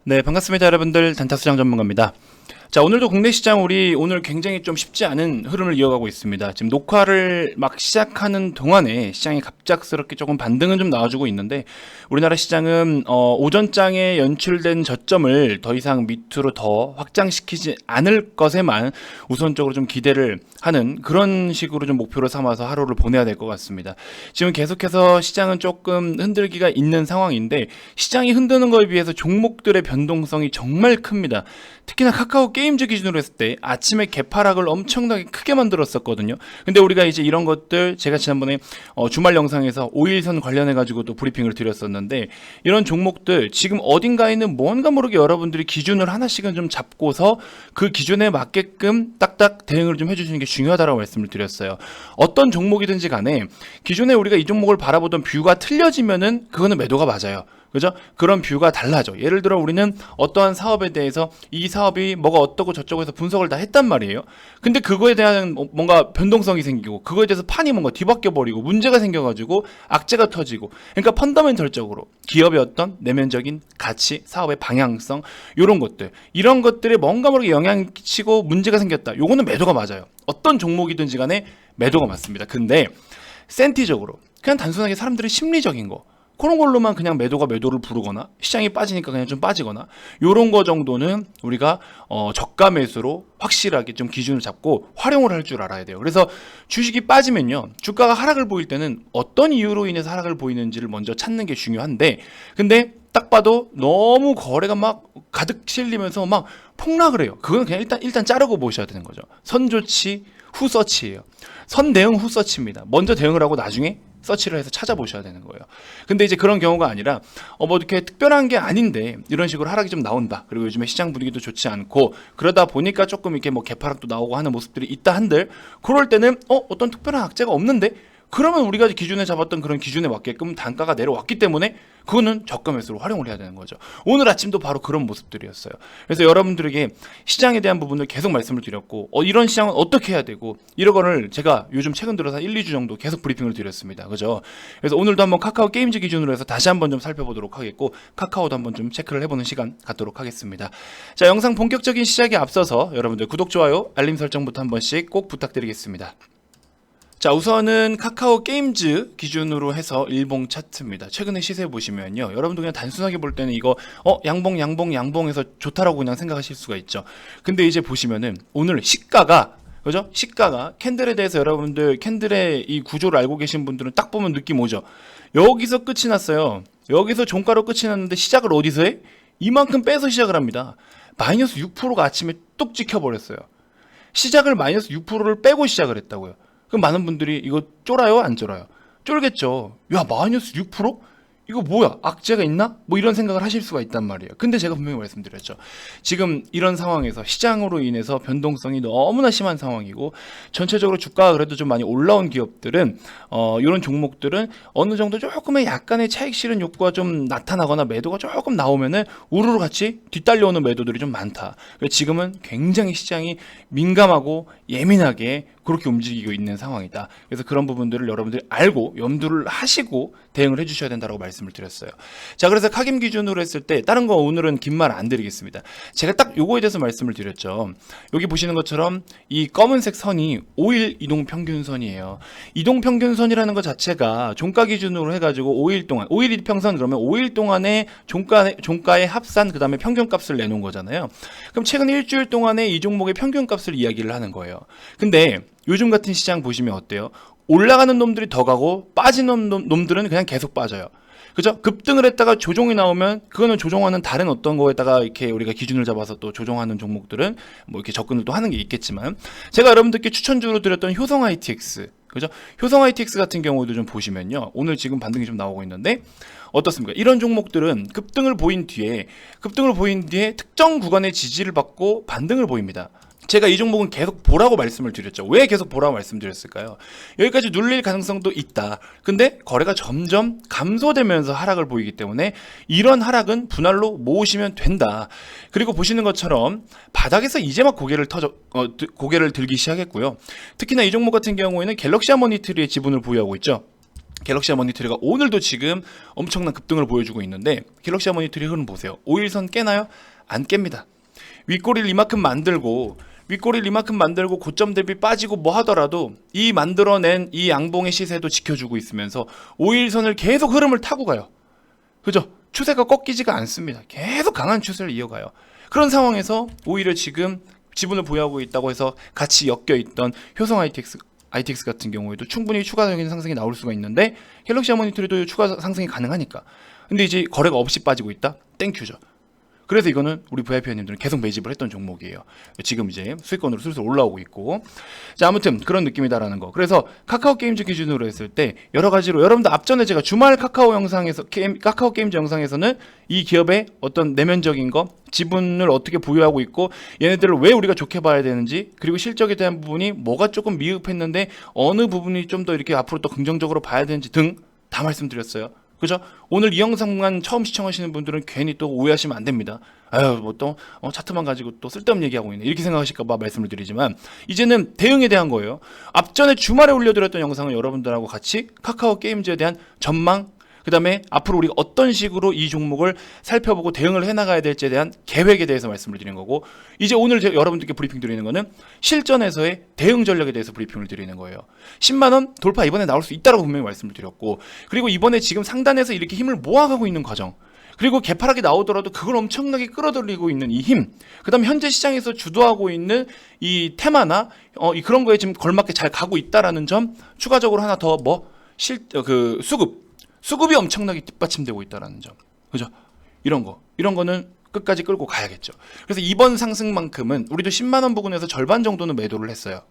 네, 반갑습니다, 여러분들. 단타수장 전문가입니다. 자, 오늘도 국내 시장 우리 오늘 굉장히 좀 쉽지 않은 흐름을 이어가고 있습니다. 지금 녹화를 막 시작하는 동안에 시장이 갑작스럽게 조금 반등은 좀 나와주고 있는데, 우리나라 시장은 오전장에 연출된 저점을 더 이상 밑으로 더 확장시키지 않을 것에만 우선적으로 좀 기대를 하는 그런 식으로 좀 목표로 삼아서 하루를 보내야 될 것 같습니다. 지금 계속해서 시장은 조금 흔들기가 있는 상황인데, 시장이 흔드는 거에 비해서 종목들의 변동성이 정말 큽니다. 특히나 카카오 게임즈 기준으로 했을 때 아침에 개파락을 엄청나게 크게 만들었었거든요. 근데 우리가 이제 이런 것들, 제가 지난번에 주말 영상에서 5일선 관련해 가지고 또 브리핑을 드렸었는데, 이런 종목들 지금 어딘가에는 뭔가 모르게 여러분들이 기준을 하나씩은 좀 잡고서 그 기준에 맞게끔 딱딱 대응을 좀 해주시는 게 중요하다고 말씀을 드렸어요. 어떤 종목이든지 간에 기존에 우리가 이 종목을 바라보던 뷰가 틀려지면은 그거는 매도가 맞아요. 그죠? 그런 뷰가 달라져. 예를 들어 우리는 어떠한 사업에 대해서 이 사업이 뭐가 어떻고 저쩌고 해서 분석을 다 했단 말이에요. 근데 그거에 대한 뭔가 변동성이 생기고, 그거에 대해서 판이 뭔가 뒤바뀌어 버리고 문제가 생겨가지고 악재가 터지고, 그러니까 펀더멘털적으로 기업의 어떤 내면적인 가치, 사업의 방향성, 이런 것들, 이런 것들에 뭔가 모르게 영향을 끼치고 문제가 생겼다. 요거는 매도가 맞아요. 어떤 종목이든지 간에 매도가 맞습니다. 근데 센티적으로 그냥 단순하게 사람들의 심리적인 거, 그런 걸로만 그냥 매도를 부르거나 시장이 빠지니까 그냥 좀 빠지거나, 요런 거 정도는 우리가 저가 매수로 확실하게 좀 기준을 잡고 활용을 할 줄 알아야 돼요. 그래서 주식이 빠지면요, 주가가 하락을 보일 때는 어떤 이유로 인해서 하락을 보이는지를 먼저 찾는 게 중요한데, 근데 딱 봐도 너무 거래가 막 가득 실리면서 막 폭락을 해요. 그건 그냥 일단 자르고 보셔야 되는 거죠. 선조치 후 서치예요. 선 대응 후 서치입니다. 먼저 대응을 하고 나중에 서치를 해서 찾아보셔야 되는 거예요. 근데 이제 그런 경우가 아니라 뭐 이렇게 특별한 게 아닌데 이런 식으로 하락이 좀 나온다. 그리고 요즘에 시장 분위기도 좋지 않고 그러다 보니까 조금 이렇게 뭐 개파락도 나오고 하는 모습들이 있다 한들, 그럴 때는 어떤 특별한 악재가 없는데, 그러면 우리가 기준에 잡았던 그런 기준에 맞게끔 단가가 내려왔기 때문에 그거는 저가 매수로 활용을 해야 되는 거죠. 오늘 아침도 바로 그런 모습들이었어요. 그래서 여러분들에게 시장에 대한 부분을 계속 말씀을 드렸고, 이런 시장은 어떻게 해야 되고, 이런 거를 제가 요즘 최근 들어서 1, 2주 정도 계속 브리핑을 드렸습니다. 그죠? 그래서 오늘도 한번 카카오 게임즈 기준으로 해서 다시 한번 좀 살펴보도록 하겠고, 카카오도 한번 좀 체크를 해보는 시간 갖도록 하겠습니다. 자, 영상 본격적인 시작에 앞서서 여러분들 구독, 좋아요, 알림 설정부터 한 번씩 꼭 부탁드리겠습니다. 자, 우선은 카카오 게임즈 기준으로 해서 일봉 차트입니다. 최근에 시세 보시면요, 여러분도 그냥 단순하게 볼 때는 이거 양봉해서 좋다라고 그냥 생각하실 수가 있죠. 근데 이제 보시면은 오늘 시가가, 그죠? 시가가 캔들에 대해서 여러분들 캔들의 이 구조를 알고 계신 분들은 딱 보면 느낌 오죠. 여기서 끝이 났어요. 여기서 종가로 끝이 났는데 시작을 어디서 해? 이만큼 빼서 시작을 합니다. 마이너스 6%가 아침에 뚝 찍혀버렸어요. 시작을 마이너스 6%를 빼고 시작을 했다고요. 그럼 많은 분들이 이거 쫄아요? 안 쫄아요? 쫄겠죠. 야, 마이너스 6%? 이거 뭐야? 악재가 있나? 뭐 이런 생각을 하실 수가 있단 말이에요. 근데 제가 분명히 말씀드렸죠. 지금 이런 상황에서 시장으로 인해서 변동성이 너무나 심한 상황이고, 전체적으로 주가가 그래도 좀 많이 올라온 기업들은 이런 종목들은 어느 정도 조금의 약간의 차익 실현 욕구가 좀 나타나거나 매도가 조금 나오면은 우르르 같이 뒤딸려오는 매도들이 좀 많다. 지금은 굉장히 시장이 민감하고 예민하게 그렇게 움직이고 있는 상황이다. 그래서 그런 부분들을 여러분들이 알고 염두를 하시고 대응을 해주셔야 된다고 말씀을 드렸어요. 자, 그래서 카김 기준으로 했을 때 다른 거 오늘은 긴 말 안 드리겠습니다. 제가 딱 요거에 대해서 말씀을 드렸죠. 여기 보시는 것처럼 이 검은색 선이 5일 이동평균선이에요. 이동평균선이라는 것 자체가 종가 기준으로 해가지고 5일 동안, 5일 이평선, 그러면 5일 동안의 종가의 합산, 그 다음에 평균값을 내놓은 거잖아요. 그럼 최근 일주일 동안의 이 종목의 평균값을 이야기를 하는 거예요. 근데 요즘 같은 시장 보시면 어때요? 올라가는 놈들이 더 가고 빠지는 놈들은 그냥 계속 빠져요. 그죠? 급등을 했다가 조정이 나오면 그거는 조정하는 다른 어떤 거에다가 이렇게 우리가 기준을 잡아서 또 조정하는 종목들은 뭐 이렇게 접근을 또 하는 게 있겠지만, 제가 여러분들께 추천주로 드렸던 효성 ITX, 그죠? 효성 ITX 같은 경우도 좀 보시면요, 오늘 지금 반등이 좀 나오고 있는데 어떻습니까? 이런 종목들은 급등을 보인 뒤에 특정 구간의 지지를 받고 반등을 보입니다. 제가 이 종목은 계속 보라고 말씀을 드렸죠. 왜 계속 보라고 말씀드렸을까요? 여기까지 눌릴 가능성도 있다. 근데 거래가 점점 감소되면서 하락을 보이기 때문에 이런 하락은 분할로 모으시면 된다. 그리고 보시는 것처럼 바닥에서 이제 막 고개를 들기 시작했고요. 특히나 이 종목 같은 경우에는 갤럭시 하모니트리의 지분을 보유하고 있죠. 갤럭시 하모니트리가 오늘도 지금 엄청난 급등을 보여주고 있는데, 갤럭시 하모니트리 흐름 보세요. 5일선 깨나요? 안 깹니다. 윗꼬리를 이만큼 만들고 고점 대비 빠지고 뭐 하더라도 이 만들어낸 이 양봉의 시세도 지켜주고 있으면서 5일선을 계속 흐름을 타고 가요. 그죠? 추세가 꺾이지가 않습니다. 계속 강한 추세를 이어가요. 그런 상황에서 오히려 지금 지분을 보유하고 있다고 해서 같이 엮여있던 효성 ITX 같은 경우에도 충분히 추가적인 상승이 나올 수가 있는데, 갤럭시 하모니트리도 추가 상승이 가능하니까. 근데 이제 거래가 없이 빠지고 있다? 땡큐죠. 그래서 이거는 우리 VIP원님들은 계속 매집을 했던 종목이에요. 지금 이제 수익권으로 슬슬 올라오고 있고. 자, 아무튼 그런 느낌이다라는 거. 그래서 카카오 게임즈 기준으로 했을 때 여러 가지로, 여러분들 앞전에 제가 주말 카카오 게임즈 영상에서는 이 기업의 어떤 내면적인 거, 지분을 어떻게 보유하고 있고 얘네들을 왜 우리가 좋게 봐야 되는지, 그리고 실적에 대한 부분이 뭐가 조금 미흡했는데 어느 부분이 좀 더 이렇게 앞으로 또 긍정적으로 봐야 되는지 등 다 말씀드렸어요. 그죠? 오늘 이 영상만 처음 시청하시는 분들은 괜히 또 오해하시면 안 됩니다. 아유, 뭐 또 차트만 가지고 또 쓸데없는 얘기하고 있네, 이렇게 생각하실까봐 말씀을 드리지만, 이제는 대응에 대한 거예요. 앞전에 주말에 올려드렸던 영상은 여러분들하고 같이 카카오 게임즈에 대한 전망, 그 다음에 앞으로 우리가 어떤 식으로 이 종목을 살펴보고 대응을 해나가야 될지에 대한 계획에 대해서 말씀을 드리는 거고, 이제 오늘 제가 여러분들께 브리핑 드리는 거는 실전에서의 대응 전략에 대해서 브리핑을 드리는 거예요. 10만원 돌파 이번에 나올 수 있다고 분명히 말씀을 드렸고, 그리고 이번에 지금 상단에서 이렇게 힘을 모아가고 있는 과정, 그리고 개파락이 나오더라도 그걸 엄청나게 끌어들이고 있는 이 힘, 그 다음에 현재 시장에서 주도하고 있는 이 테마나 그런 거에 지금 걸맞게 잘 가고 있다라는 점, 추가적으로 하나 더 수급이 엄청나게 뒷받침되고 있다는 점, 그죠? 이런 거는 끝까지 끌고 가야겠죠. 그래서 이번 상승만큼은 우리도 10만원 부근에서 절반 정도는 매도를 했어요.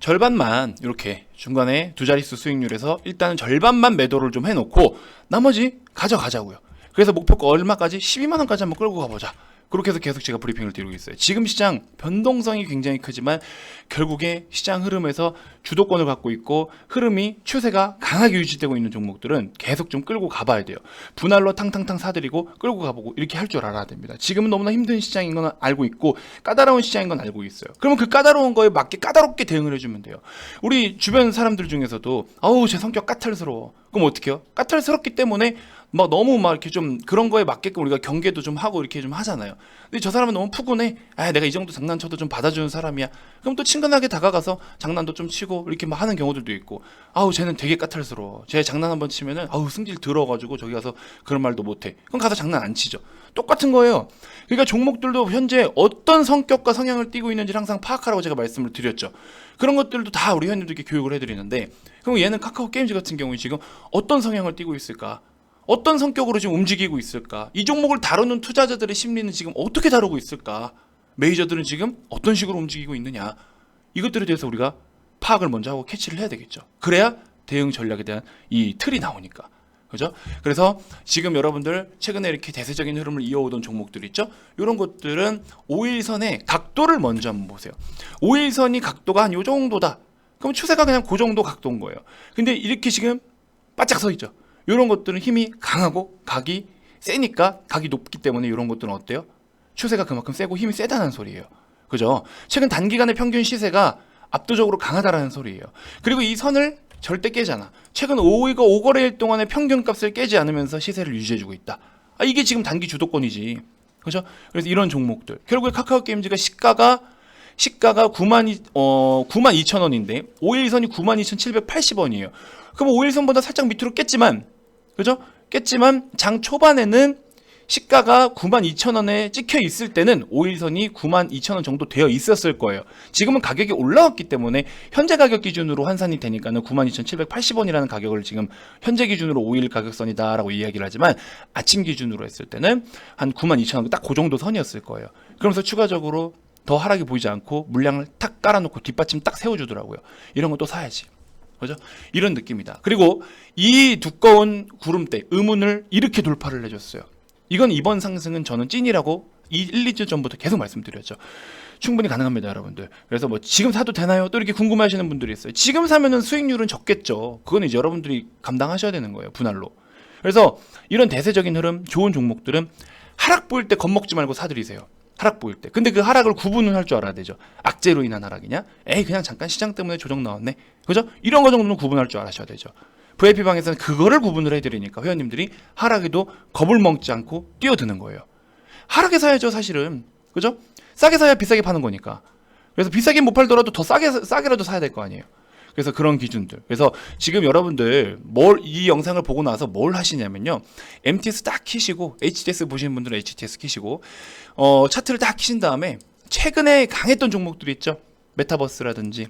절반만, 이렇게 중간에 두 자릿수 수익률에서 일단은 절반만 매도를 좀 해놓고 나머지 가져가자고요. 그래서 목표가 얼마까지? 12만원까지 한번 끌고 가보자. 그렇게 해서 계속 제가 브리핑을 드리고 있어요. 지금 시장 변동성이 굉장히 크지만 결국에 시장 흐름에서 주도권을 갖고 있고 흐름이 추세가 강하게 유지되고 있는 종목들은 계속 좀 끌고 가봐야 돼요. 분할로 탕탕탕 사들이고 끌고 가보고 이렇게 할 줄 알아야 됩니다. 지금은 너무나 힘든 시장인 건 알고 있고 까다로운 시장인 건 알고 있어요. 그러면 그 까다로운 거에 맞게 까다롭게 대응을 해주면 돼요. 우리 주변 사람들 중에서도 아우 제 성격 까탈스러워. 그럼 어떻게 해요? 까탈스럽기 때문에 너무 이렇게 좀 그런 거에 맞게끔 우리가 경계도 좀 하고 이렇게 좀 하잖아요. 근데 저 사람은 너무 푸근해. 내가 이 정도 장난쳐도 좀 받아주는 사람이야. 그럼 또 친근하게 다가가서 장난도 좀 치고 이렇게 하는 경우들도 있고, 아우 쟤는 되게 까탈스러워. 쟤 장난 한번 치면은 아우 승질 들어가지고 저기 가서 그런 말도 못해. 그럼 가서 장난 안 치죠. 똑같은 거예요. 그러니까 종목들도 현재 어떤 성격과 성향을 띠고 있는지를 항상 파악하라고 제가 말씀을 드렸죠. 그런 것들도 다 우리 회원님들께 교육을 해드리는데, 그럼 얘는 카카오 게임즈 같은 경우에 지금 어떤 성향을 띠고 있을까? 어떤 성격으로 지금 움직이고 있을까? 이 종목을 다루는 투자자들의 심리는 지금 어떻게 다루고 있을까? 메이저들은 지금 어떤 식으로 움직이고 있느냐? 이것들에 대해서 우리가 파악을 먼저 하고 캐치를 해야 되겠죠. 그래야 대응 전략에 대한 이 틀이 나오니까. 그죠? 그래서 지금 여러분들 최근에 이렇게 대세적인 흐름을 이어오던 종목들 있죠? 이런 것들은 5일선의 각도를 먼저 한번 보세요. 5일선이 각도가 한 요 정도다. 그럼 추세가 그냥 그 정도 각도인 거예요. 근데 이렇게 지금 바짝 서 있죠. 이런 것들은 힘이 강하고 각이 세니까, 각이 높기 때문에 이런 것들은 어때요? 추세가 그만큼 세고 힘이 세다는 소리예요. 그죠? 최근 단기간의 평균 시세가 압도적으로 강하다라는 소리예요. 그리고 이 선을 절대 깨잖아. 최근 5거래일 동안의 평균값을 깨지 않으면서 시세를 유지해주고 있다. 이게 지금 단기 주도권이지. 그죠? 그래서 이런 종목들. 결국에 카카오 게임즈가 시가가 92,000원인데 5일선이 92,780원이에요. 그럼 5일선보다 살짝 밑으로 깼지만, 그죠? 깼지만 장 초반에는 시가가 92,000원에 찍혀 있을 때는 5일선이 92,000원 정도 되어 있었을 거예요. 지금은 가격이 올라왔기 때문에 현재 가격 기준으로 환산이 되니까는 92,780원이라는 가격을 지금 현재 기준으로 5일 가격선이다라고 이야기를 하지만, 아침 기준으로 했을 때는 한 92,000원 딱 그 정도 선이었을 거예요. 그러면서 추가적으로 더 하락이 보이지 않고 물량을 탁 깔아놓고 뒷받침 딱 세워주더라고요. 이런 건 또 사야지. 그죠? 이런 느낌이다. 그리고 이 두꺼운 구름대, 음운을 이렇게 돌파를 해줬어요. 이건 이번 상승은 저는 찐이라고 1-2주 전부터 계속 말씀드렸죠. 충분히 가능합니다, 여러분들. 그래서 지금 사도 되나요? 또 이렇게 궁금해하시는 분들이 있어요. 지금 사면은 수익률은 적겠죠. 그건 이제 여러분들이 감당하셔야 되는 거예요, 분할로. 그래서 이런 대세적인 흐름, 좋은 종목들은 하락 보일 때 겁먹지 말고 사들이세요. 하락 보일 때. 근데 그 하락을 구분을 할 줄 알아야 되죠. 악재로 인한 하락이냐? 그냥 잠깐 시장 때문에 조정 나왔네. 그죠? 이런 거 정도는 구분할 줄 알아셔야 되죠. VIP방에서는 그거를 구분을 해드리니까 회원님들이 하락에도 겁을 먹지 않고 뛰어드는 거예요. 하락에 사야죠, 사실은. 그죠? 싸게 사야 비싸게 파는 거니까. 그래서 비싸게 못 팔더라도 더 싸게라도 사야 될 거 아니에요. 그래서 그런 기준들. 그래서 지금 여러분들 이 영상을 보고 나서 뭘 하시냐면요. MTS 딱 키시고, HTS 보시는 분들은 HTS 키시고, 차트를 딱 키신 다음에 최근에 강했던 종목들이 있죠. 메타버스라든지,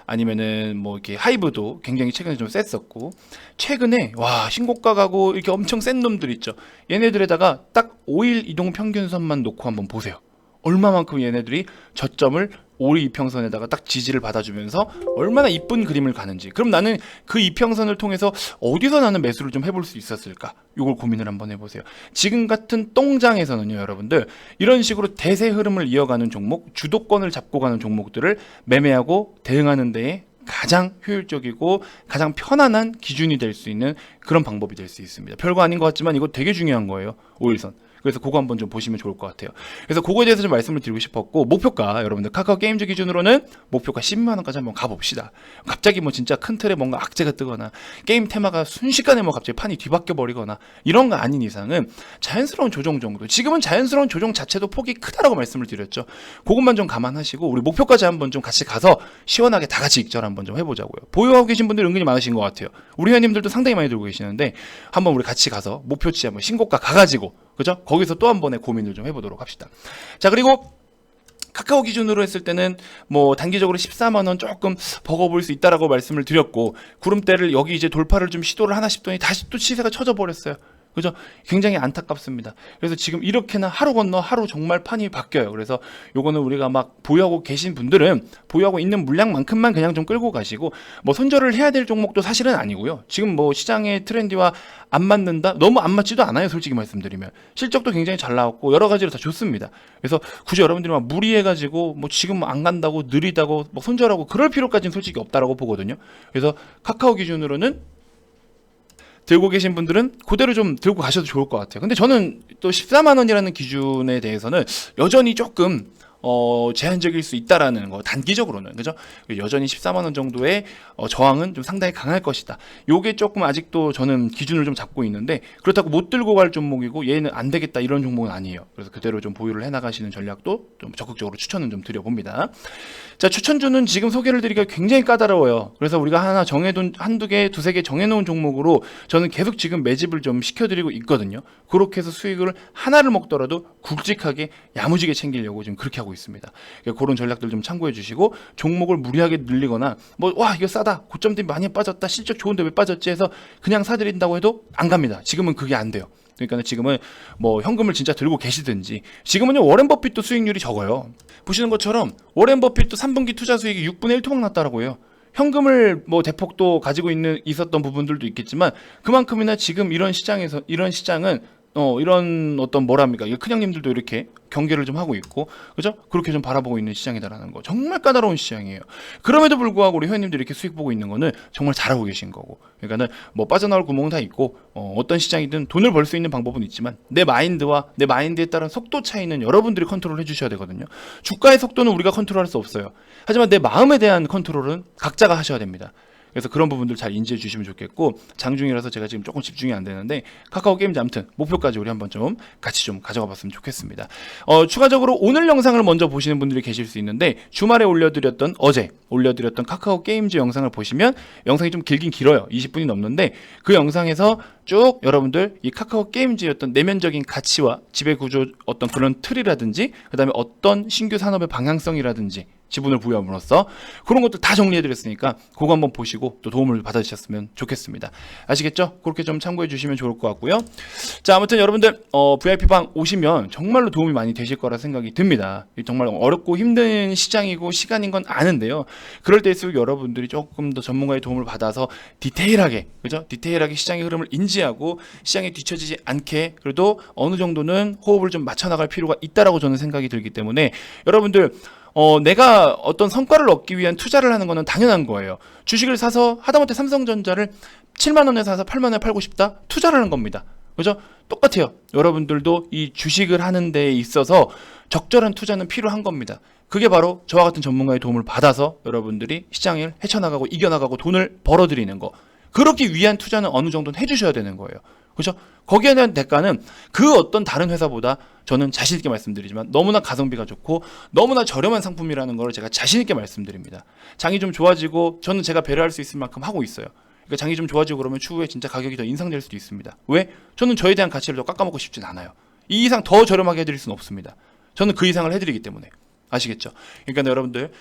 아니면은 뭐 이렇게 하이브도 굉장히 최근에 좀 셌었고, 최근에 와 신고가 가고 이렇게 엄청 센 놈들 있죠. 얘네들에다가 딱 5일 이동 평균선만 놓고 한번 보세요. 얼마만큼 얘네들이 저점을 5일 이평선에다가 딱 지지를 받아주면서 얼마나 이쁜 그림을 가는지. 그럼 나는 그 이평선을 통해서 어디서 나는 매수를 좀 해볼 수 있었을까? 이걸 고민을 한번 해보세요. 지금 같은 똥장에서는요, 여러분들 이런 식으로 대세 흐름을 이어가는 종목, 주도권을 잡고 가는 종목들을 매매하고 대응하는 데에 가장 효율적이고 가장 편안한 기준이 될 수 있는 그런 방법이 될 수 있습니다. 별거 아닌 것 같지만 이거 되게 중요한 거예요. 5일선. 그래서 그거 한번 좀 보시면 좋을 것 같아요. 그래서 그거에 대해서 좀 말씀을 드리고 싶었고, 목표가 여러분들 카카오 게임즈 기준으로는 목표가 10만 원까지 한번 가봅시다. 갑자기 뭐 진짜 큰 틀에 뭔가 악재가 뜨거나 게임 테마가 순식간에 뭐 갑자기 판이 뒤바뀌어 버리거나 이런 거 아닌 이상은 자연스러운 조정 정도. 지금은 자연스러운 조정 자체도 폭이 크다라고 말씀을 드렸죠. 그것만 좀 감안하시고 우리 목표까지 한번 좀 같이 가서 시원하게 다 같이 익절 한번 좀 해보자고요. 보유하고 계신 분들 은근히 많으신 것 같아요. 우리 회원님들도 상당히 많이 들고 계시는데 한번 우리 같이 가서 목표치 한번 신고가 가가지고, 그죠? 거기서 또 한 번의 고민을 좀 해보도록 합시다. 자, 그리고 카카오 기준으로 했을 때는 뭐 단기적으로 14만 원 조금 버거볼 수 있다라고 말씀을 드렸고, 구름대를 여기 이제 돌파를 좀 시도를 하나 싶더니 다시 또 시세가 쳐져 버렸어요. 그죠? 굉장히 안타깝습니다. 그래서 지금 이렇게나 하루 건너 하루 정말 판이 바뀌어요. 그래서 요거는 우리가 막 보유하고 계신 분들은 보유하고 있는 물량만큼만 그냥 좀 끌고 가시고, 뭐 손절을 해야 될 종목도 사실은 아니고요. 지금 뭐 시장의 트렌드와 안 맞는다? 너무 안 맞지도 않아요. 솔직히 말씀드리면. 실적도 굉장히 잘 나왔고 여러 가지로 다 좋습니다. 그래서 굳이 여러분들이 막 무리해가지고 뭐 지금 안 간다고 느리다고 뭐 손절하고 그럴 필요까지는 솔직히 없다라고 보거든요. 그래서 카카오 기준으로는 들고 계신 분들은 그대로 좀 들고 가셔도 좋을 것 같아요. 근데 저는 또 14만 원이라는 기준에 대해서는 여전히 조금 제한적일 수 있다라는 거, 단기적으로는. 그죠? 여전히 14만 원 정도의 저항은 좀 상당히 강할 것이다. 요게 조금 아직도 저는 기준을 좀 잡고 있는데, 그렇다고 못 들고 갈 종목이고 얘는 안 되겠다 이런 종목은 아니에요. 그래서 그대로 좀 보유를 해 나가시는 전략도 좀 적극적으로 추천은 좀 드려봅니다. 자, 추천주는 지금 소개를 드리기가 굉장히 까다로워요. 그래서 우리가 하나 정해둔 한두 개, 두세 개 정해놓은 종목으로 저는 계속 지금 매집을 좀 시켜드리고 있거든요. 그렇게 해서 수익을 하나를 먹더라도 굵직하게 야무지게 챙기려고 지금 그렇게 하고 있습니다. 그러니까 그런 전략들 좀 참고해 주시고, 종목을 무리하게 늘리거나 뭐 와 이거 싸다, 고점 대비 많이 빠졌다, 실적 좋은데 왜 빠졌지 해서 그냥 사드린다고 해도 안 갑니다. 지금은 그게 안 돼요. 그러니까 지금은 뭐 현금을 진짜 들고 계시든지, 지금은요 워렌 버핏도 수익률이 적어요. 보시는 것처럼 워렌 버핏도 3분기 투자 수익이 6분의 1 토막 났다라고 해요. 현금을 뭐 대폭도 가지고 있었던 부분들도 있겠지만 그만큼이나 지금 이런 시장에서, 이런 시장은 이런 어떤 뭐랍니까, 큰형님들도 이렇게 경계를 좀 하고 있고, 그죠? 그렇게 좀 바라보고 있는 시장이다라는 거. 정말 까다로운 시장이에요. 그럼에도 불구하고 우리 회원님들이 이렇게 수익 보고 있는 거는 정말 잘하고 계신 거고, 그러니까는 뭐 빠져나올 구멍은 다 있고, 어떤 시장이든 돈을 벌 수 있는 방법은 있지만 내 마인드와 내 마인드에 따른 속도 차이는 여러분들이 컨트롤 해주셔야 되거든요. 주가의 속도는 우리가 컨트롤할 수 없어요. 하지만 내 마음에 대한 컨트롤은 각자가 하셔야 됩니다. 그래서 그런 부분들 잘 인지해 주시면 좋겠고, 장중이라서 제가 지금 조금 집중이 안 되는데 카카오 게임즈 아무튼 목표까지 우리 한번 좀 같이 좀 가져가 봤으면 좋겠습니다. 추가적으로 오늘 영상을 먼저 보시는 분들이 계실 수 있는데, 주말에 어제 올려드렸던 카카오 게임즈 영상을 보시면, 영상이 좀 길긴 길어요. 20분이 넘는데 그 영상에서 쭉 여러분들 이 카카오 게임즈의 어떤 내면적인 가치와 지배구조, 어떤 그런 틀이라든지, 그 다음에 어떤 신규 산업의 방향성이라든지 지분을 부여함으로써 그런 것들 다 정리해드렸으니까 그거 한번 보시고 또 도움을 받아주셨으면 좋겠습니다. 아시겠죠? 그렇게 좀 참고해 주시면 좋을 것 같고요. 자, 아무튼 여러분들 VIP방 오시면 정말로 도움이 많이 되실 거라 생각이 듭니다. 정말 어렵고 힘든 시장이고 시간인 건 아는데요. 그럴 때일수록 여러분들이 조금 더 전문가의 도움을 받아서 디테일하게, 그죠? 디테일하게 시장의 흐름을 인지하고 시장에 뒤처지지 않게 그래도 어느 정도는 호흡을 좀 맞춰 나갈 필요가 있다라고 저는 생각이 들기 때문에, 여러분들 내가 어떤 성과를 얻기 위한 투자를 하는 거는 당연한 거예요. 주식을 사서 하다못해 삼성전자를 7만 원에 사서 8만 원에 팔고 싶다? 투자를 하는 겁니다. 그죠? 똑같아요. 여러분들도 이 주식을 하는 데 있어서 적절한 투자는 필요한 겁니다. 그게 바로 저와 같은 전문가의 도움을 받아서 여러분들이 시장을 헤쳐나가고 이겨나가고 돈을 벌어들이는 거. 그렇기 위한 투자는 어느 정도는 해주셔야 되는 거예요. 그렇죠? 거기에 대한 대가는 그 어떤 다른 회사보다 저는 자신 있게 말씀드리지만 너무나 가성비가 좋고 너무나 저렴한 상품이라는 걸 제가 자신 있게 말씀드립니다. 장이 좀 좋아지고 저는 제가 배려할 수 있을 만큼 하고 있어요. 그러니까 장이 좀 좋아지고 그러면 추후에 진짜 가격이 더 인상될 수도 있습니다. 왜? 저는 저에 대한 가치를 더 깎아먹고 싶진 않아요. 이 이상 더 저렴하게 해드릴 수는 없습니다. 저는 그 이상을 해드리기 때문에. 아시겠죠? 그러니까 여러분들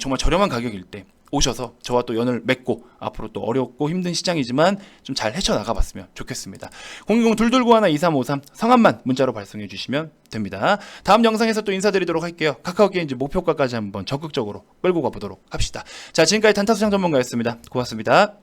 정말 저렴한 가격일 때 오셔서 저와 또 연을 맺고 앞으로 또 어렵고 힘든 시장이지만 좀 잘 헤쳐나가봤으면 좋겠습니다. 010-229-1-2353 성함만 문자로 발송해 주시면 됩니다. 다음 영상에서 또 인사드리도록 할게요. 카카오게임 이제 목표가까지 한번 적극적으로 끌고 가보도록 합시다. 자, 지금까지 단타수장 전문가였습니다. 고맙습니다.